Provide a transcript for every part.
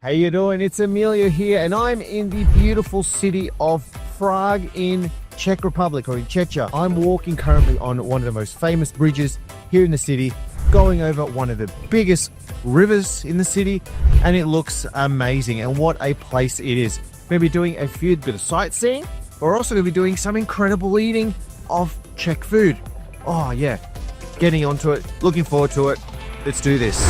How you doing? It's Emilio here, and I'm in the beautiful city of Prague in Czech Republic, or in Czechia. I'm walking currently on one of the most famous bridges here in the city, going over one of the biggest rivers in the city, and it looks amazing. And what a place it is. We're going to be doing a few bit of sightseeing. We're also going to be doing some incredible eating of Czech food. Oh yeah, getting onto it, looking forward to it. Let's do this.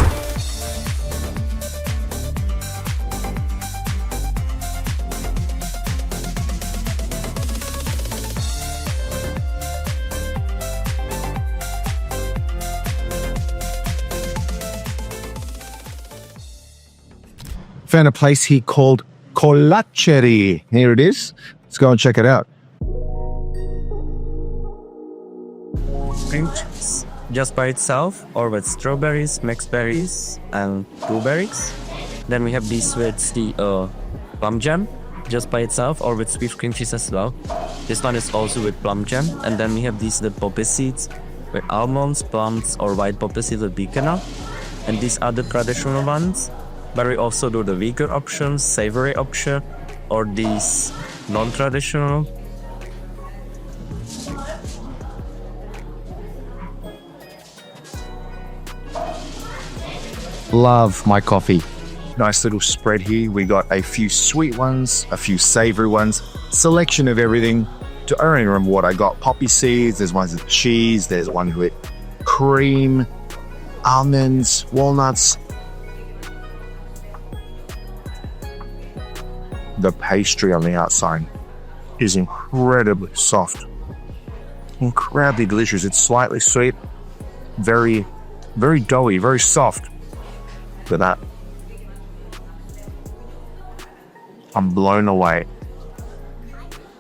Found a place here called Kolacherie. Here it is. Let's go and check it out. Cream cheese just by itself, or with strawberries, mixed berries, and blueberries. Then we have these with the plum jam just by itself, or with sweet cream cheese as well. This one is also with plum jam. And then we have these the poppy seeds with almonds, plums, or white poppy seeds with bacon. And these are the traditional ones. But we also do the vegan options, savory option, or these non-traditional. Love my coffee. Nice little spread here. We got a few sweet ones, a few savory ones, selection of everything. I don't remember what I got. Poppy seeds, there's ones with cheese, there's one with cream, almonds, walnuts. The pastry on the outside is incredibly soft, incredibly delicious. It's slightly sweet, very, very doughy, very soft. Look at that. I'm blown away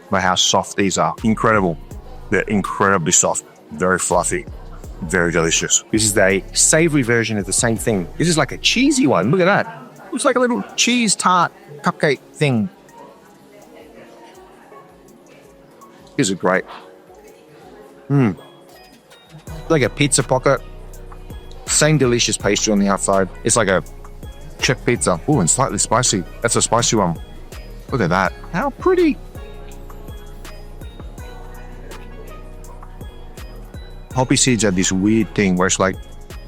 by how soft these are. Incredible. They're incredibly soft, very fluffy, very delicious. This is a savory version of the same thing. This is like a cheesy one. Look at that. Looks like a little cheese tart cupcake thing. These are great. Like a pizza pocket. Same delicious pastry on the outside. It's like a Czech pizza. Oh, and slightly spicy. That's a spicy one. Look at that. How pretty. Poppy seeds are this weird thing where it's like,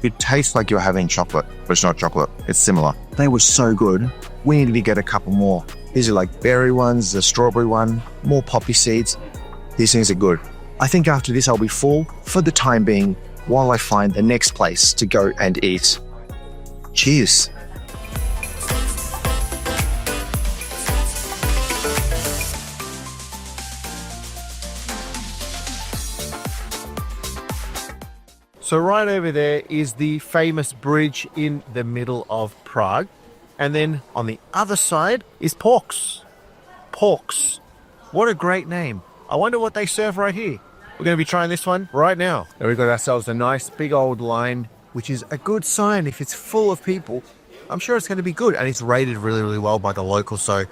it tastes like you're having chocolate, but it's not chocolate. It's similar. They were so good. We need to get a couple more. These are like berry ones, the strawberry one, more poppy seeds. These things are good. I think after this, I'll be full for the time being while I find the next place to go and eat. Cheers. So right over there is the famous bridge in the middle of Prague. And then on the other side is Porks. Porks. What a great name. I wonder what they serve right here. We're going to be trying this one right now. And we've got ourselves a nice big old line, which is a good sign. If it's full of people, I'm sure it's going to be good. And it's rated really, really well by the locals. So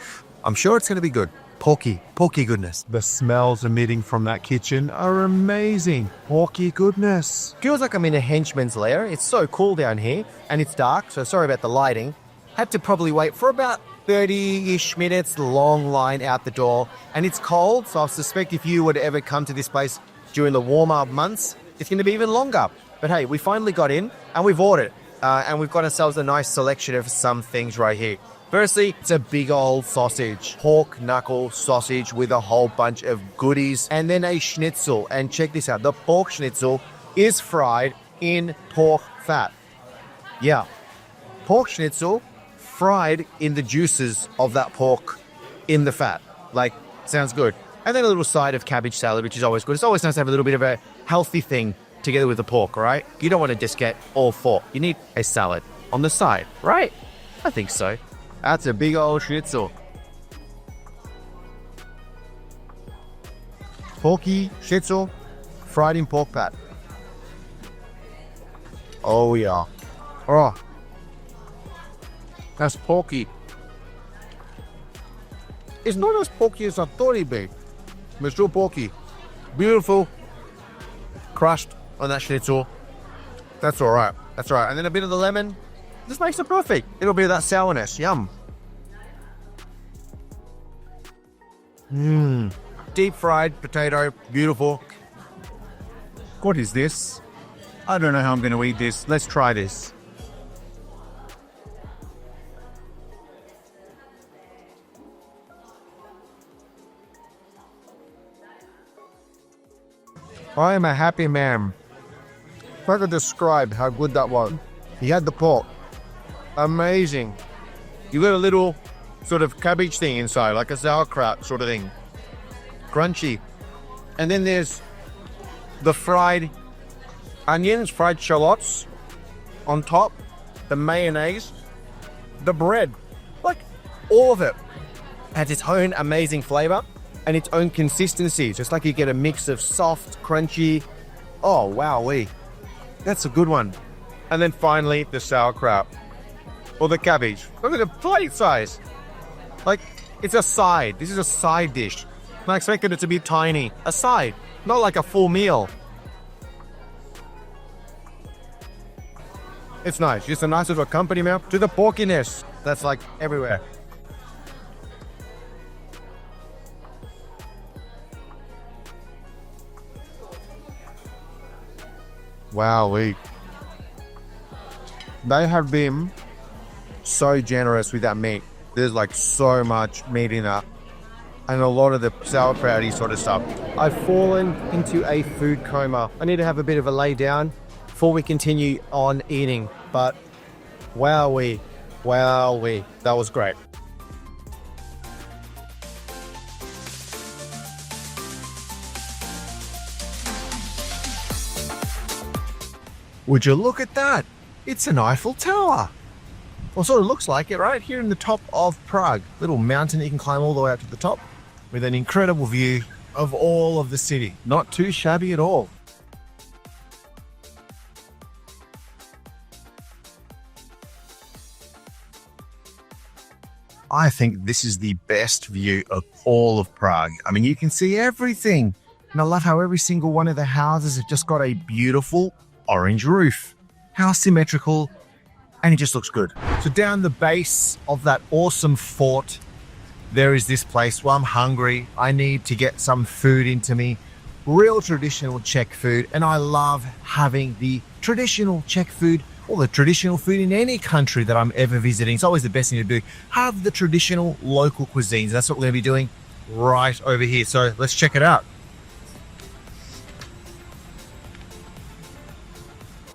I'm sure it's going to be good. Porky goodness. The smells emitting from that kitchen are amazing. Porky goodness. Feels like I'm in a henchman's lair. It's so cool down here and it's dark. So sorry about the lighting. Had to probably wait for about 30-ish minutes, long line out the door. And it's cold, so I suspect if you were to ever come to this place during the warmer months, it's going to be even longer. But hey, we finally got in and we've ordered. And we've got ourselves a nice selection of some things right here. Firstly, it's a big old sausage, pork knuckle sausage with a whole bunch of goodies, and then a schnitzel. And check this out, the pork schnitzel is fried in pork fat. Yeah, pork schnitzel fried in the juices of that pork in the fat. Like, sounds good. And then a little side of cabbage salad, which is always good. It's always nice to have a little bit of a healthy thing together with the pork, right? You don't want to just get all four. You need a salad on the side, right? I think so. That's a big old schnitzel. Porky schnitzel fried in pork fat. Oh yeah. Oh. That's porky. It's not as porky as I thought it'd be. But it's still porky. Beautiful. Crushed on that schnitzel. That's all right. That's all right. And then a bit of the lemon. This makes it perfect. It'll be that sourness. Yum. Deep fried potato, beautiful. What is this? I don't know how I'm going to eat this. Let's try this. I am a happy man. If I could describe how good that was. He had the pork. Amazing. You got a little sort of cabbage thing inside, like a sauerkraut sort of thing. Crunchy. And then there's the fried onions, fried shallots on top, the mayonnaise, the bread. Like, all of it has its own amazing flavor and its own consistency. Just like you get a mix of soft, crunchy. Oh, wowee. That's a good one. And then finally, the sauerkraut. Or the cabbage. Look at the plate size. Like, it's a side. This is a side dish. I expected it to be tiny. A side. Not like a full meal. It's nice. Just a nice little accompaniment to the porkiness that's like everywhere. Wowee. They have been so generous with that meat. There's like so much meat in that. And a lot of the sauerkrauty sort of stuff. I've fallen into a food coma. I need to have a bit of a lay down before we continue on eating. But wowee, that was great. Would you look at that? It's an Eiffel Tower. Well, sort of looks like it, right? Here in the top of Prague. Little mountain that you can climb all the way up to the top with an incredible view of all of the city. Not too shabby at all. I think this is the best view of all of Prague. I mean, you can see everything. And I love how every single one of the houses have just got a beautiful orange roof. How symmetrical, and it just looks good. So down the base of that awesome fort, there is this place. Well, I'm hungry. I need to get some food into me. Real traditional Czech food. And I love having the traditional Czech food or the traditional food in any country that I'm ever visiting. It's always the best thing to do. Have the traditional local cuisines. That's what we're going to be doing right over here. So let's check it out.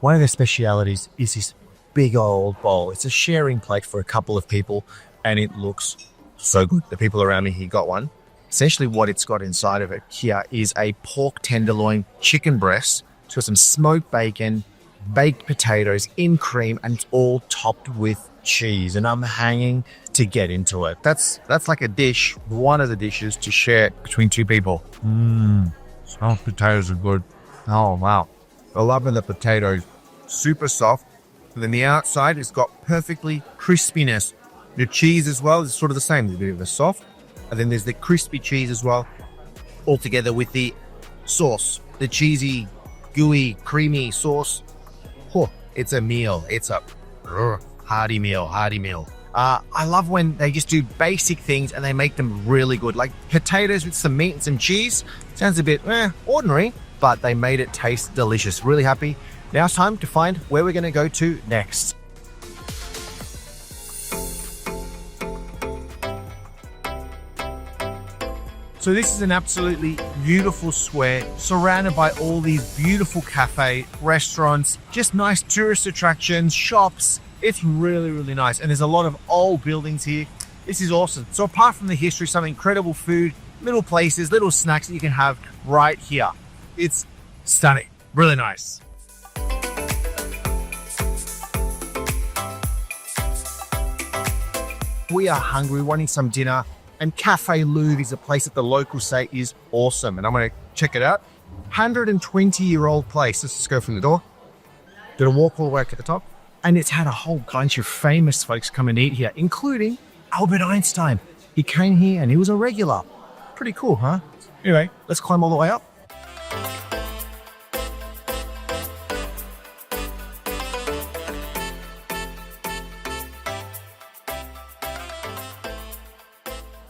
One of their specialities is this big old bowl. It's a sharing plate for a couple of people, and it looks so good. The people around me here got one. Essentially what it's got inside of it here is a pork tenderloin chicken breast. It's got some smoked bacon, baked potatoes in cream, and it's all topped with cheese. And I'm hanging to get into it. That's like a dish, one of the dishes to share between two people. Smoked potatoes are good. Oh, wow. I love the potatoes. Super soft. And then the outside has got perfectly crispiness. The cheese as well is sort of the same. There's a bit of a soft. And then there's the crispy cheese as well. All together with the sauce. The cheesy, gooey, creamy sauce. Oh, it's a meal. It's a hearty meal. I love when they just do basic things and they make them really good. Like potatoes with some meat and some cheese. Sounds a bit ordinary, but they made it taste delicious. Really happy. Now it's time to find where we're going to go to next. So this is an absolutely beautiful square surrounded by all these beautiful cafe, restaurants, just nice tourist attractions, shops. It's really, really nice. And there's a lot of old buildings here. This is awesome. So apart from the history, some incredible food, little places, little snacks that you can have right here. It's stunning. Really nice. We are hungry, wanting some dinner, and Café Louvre is a place that the locals say is awesome, and I'm going to check it out. 120-year-old place. Let's just go from the door. Did a walk all the way up to the top, and it's had a whole bunch of famous folks come and eat here, including Albert Einstein. He came here and he was a regular. Pretty cool, huh? Anyway, let's climb all the way up.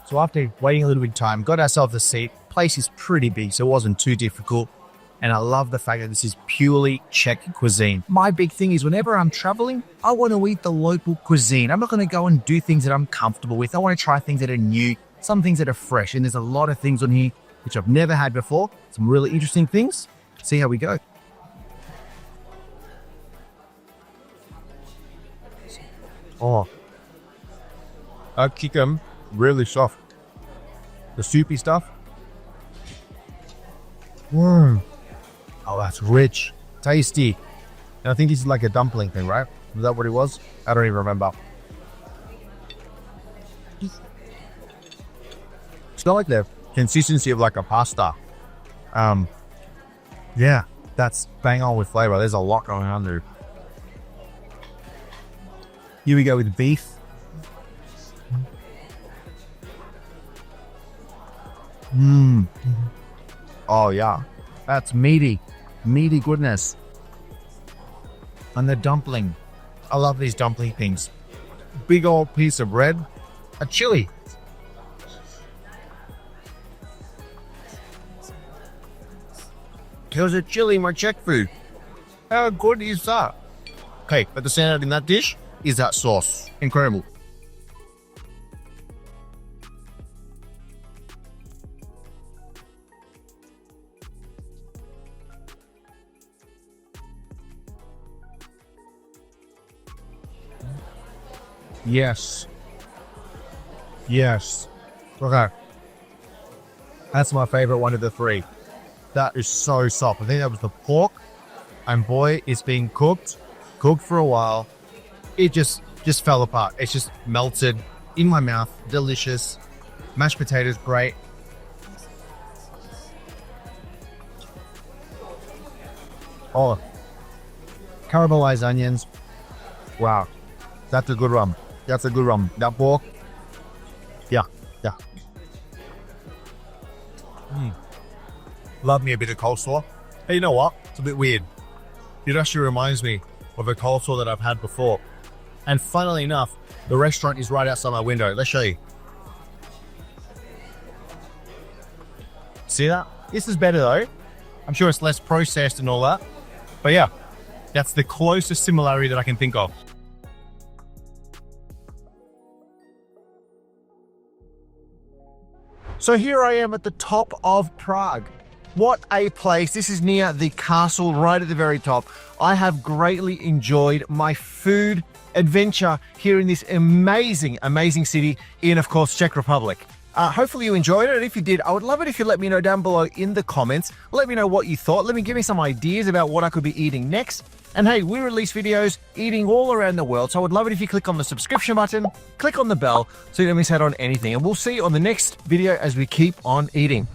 So after waiting a little bit of time, got ourselves a seat. Place is pretty big, so it wasn't too difficult. And I love the fact that this is purely Czech cuisine. My big thing is whenever I'm traveling, I want to eat the local cuisine. I'm not going to go and do things that I'm comfortable with. I want to try things that are new, some things that are fresh. And there's a lot of things on here which I've never had before. Some really interesting things. See how we go. Oh, I kick them really soft. The soupy stuff. Oh, that's rich, tasty. And I think this is like a dumpling thing, right? Is that what it was? I don't even remember. It's not like the consistency of like a pasta. Yeah, that's bang on with flavor. There's a lot going on there. Here we go with beef. Oh yeah, that's meaty goodness. And the dumpling. I love these dumpling things. Big old piece of bread, a chili. There's a chili in my Czech food. How good is that? Okay, but the standout in that dish is that sauce. Incredible. Yes. Yes. Okay. That's my favorite one of the three. That is so soft. I think that was the pork. And boy, it's been cooked for a while. It just fell apart. It's just melted in my mouth. Delicious. Mashed potatoes, great. Oh, caramelized onions. Wow. That's a good one. That's a good one. That pork. Yeah. Love me a bit of coleslaw. Hey, you know what? It's a bit weird. It actually reminds me of a coleslaw that I've had before. And funnily enough, the restaurant is right outside my window. Let's show you. See that? This is better though. I'm sure it's less processed and all that. But yeah, that's the closest similarity that I can think of. So here I am at the top of Prague. What a place. This is near the castle right at the very top. I have greatly enjoyed my food adventure here in this amazing city in, of course, Czech Republic. Hopefully you enjoyed it, and if you did, I would love it if you let me know down below in the comments. Let me know what you thought. Give me some ideas about what I could be eating next. And hey, we release videos eating all around the world, so I would love it if you click on the subscription button, click on the bell so you don't miss out on anything. And we'll see you on the next video as we keep on eating.